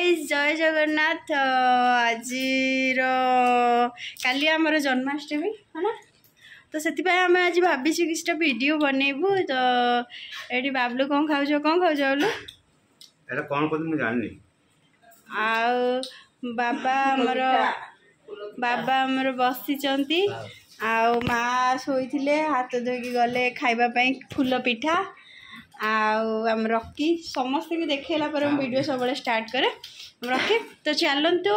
Guys जय जगन्नाथ आज काली आमर जन्माष्टमी है ना तो से आम आज भाभी किसी वीडियो बनइबू तो ये बाबलू कौन खाऊ बाबलू बाबा आमर बसी शोते हाथ धोकी गले खावाई फूल पिठा आम रॉकी समस्त की देखला पर वीडियो सब स्टार्ट करे रखे तो चलतु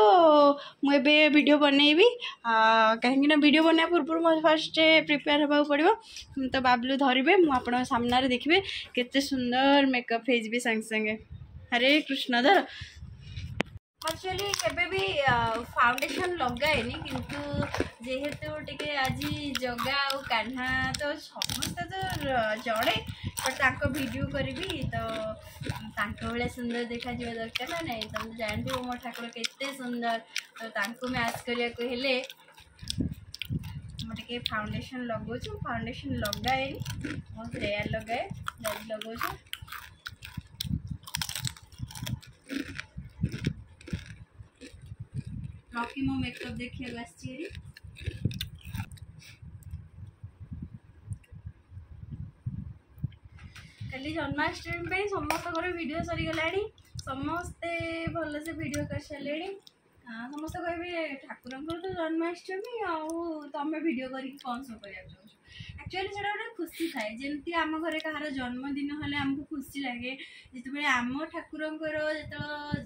मुझे वीडियो बनइबी कहीं वीडियो बना पूर्व मुझे फास्ट प्रिपेयर होगा पड़ो तो बाबलू धरवे मुझे सामने देखिए केते सुंदर मेकअप हो संगे संगे हरे कृष्ण धर एक्चुअली केबे भी फाउंडेशन लगाएनि किंतु जेहेतु टिके आज जगा और कान्हा तो समस्त तो जड़े बट वीडियो करी तो भाई सुंदर देखा दरकार ना नहीं तुम जानते मो ठाकुर केते सुंदर तो मैच करने मुझे फाउंडेशन लगो फाउंडेशन लगाएनि बहुत रेयर लगाए लगो रॉकी मो मेकअप देखिए कल जन्माष्टमी समस्त वीडियो सरीगला समस्ते भल से वीडियो कर सारे समस्त कहे ठाकुर तो जन्माष्टमी आमे वीडियो कर कौन सब कर एक्चुअली से गोटे खुशी थाए जमी आम घर कहार जन्मदिन हेल्ले आमको खुशी लगे जिते आम ठाकुर जो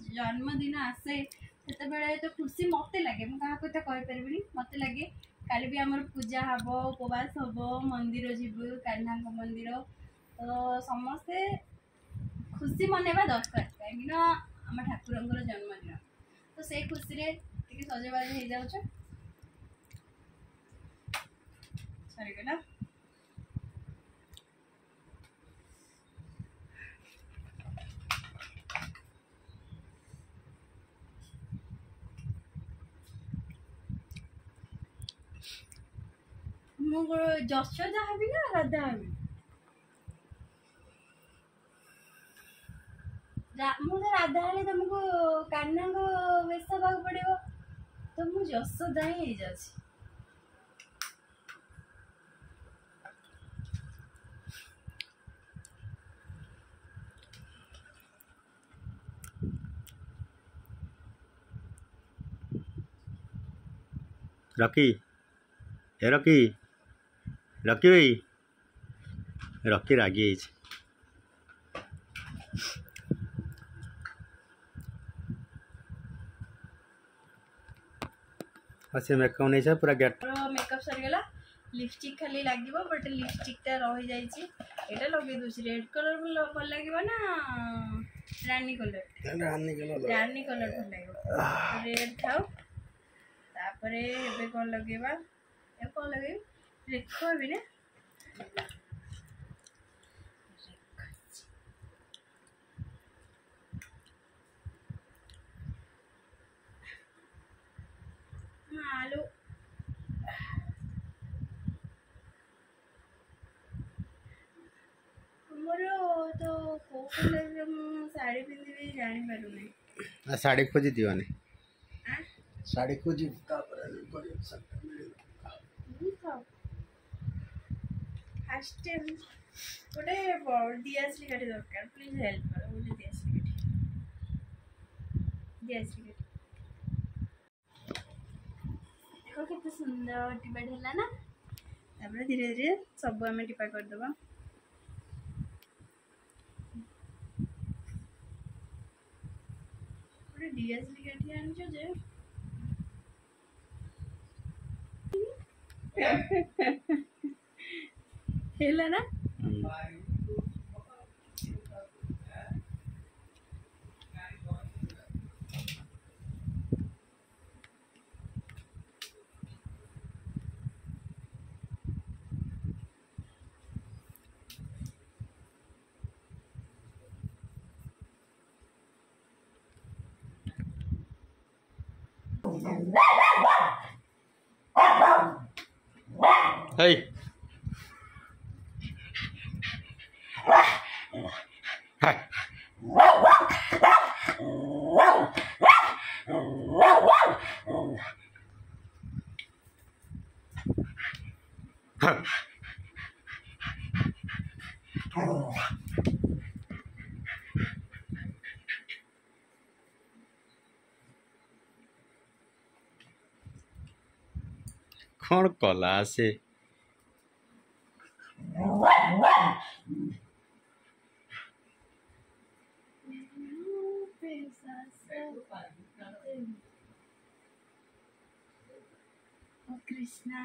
जन्मदिन आसे से तो खुशी मत लगे मुझे कहीपरि मत लगे काली भी आमर पूजा हम उपवास हम मंदिर जीव कान्हा मंदिर तो समस्ते खुशी मनवा दरकार कहीं आम ठाकुर जन्मदिन तो से खुशी सजबाज हो जाऊँ सरीगला जशोदा हबी ना राधा हबी मुझे राधा हेल्ले तुमको कान्हा को वेश हवा पड़ो तो मुझे जशोदा ही हो रॉकी रॉकी रॉकी भाई रॉकी रागी से मेकअप नहीं पूरा गेट मेकअप सरीगला लिपस्टिक खाली लगे बट लिपस्टिकटा रही जाइए लगे दूसरी रेड कलर भल लगे ना रानी कलर रानी कलर भल लगे रेड थाउ तापरे एबे कौन लगेबा ए कौन लगे रेखा भी ना आलू मोर तो को कलर साड़ी पिंधि जानी पारु नहीं साड़ी खोजी दिवानी साड़ी खोजी फास्ट गोटे दियासली काठी दरकार प्लीज हेल्प करो मुझे दियासली काठी देखो कितने सुंदर टिपा है ना तापर धीरे धीरे सब आम टिपा करदे दियासली काठी आनछ जे हेला ना Hey. Hi. कौन कला से कृष्णा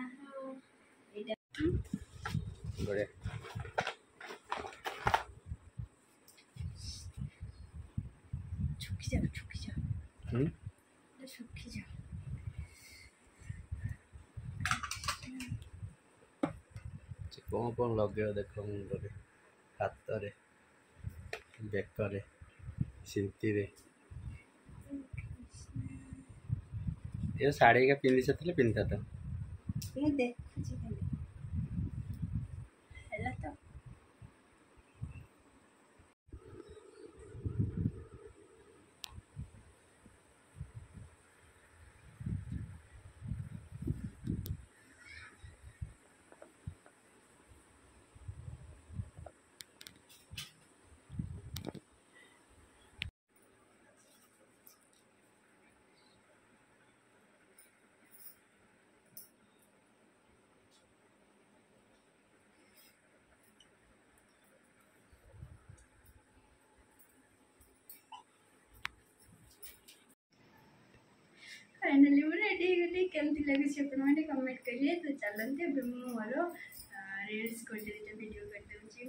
बड़े झुकी जाओ झुकी जाओ झुकी जाओ कौन लगे देख मुंडे हाथ रे बेकरे सिंती रे ये साड़ी का पिंधि से पिंधा था ये देखुची खाली हैला तो फाइनली मैं रेडी हो गई केमती लगे आपने कमेंट करिए तो चलते मोर रील्स वीडियो कर दूसरी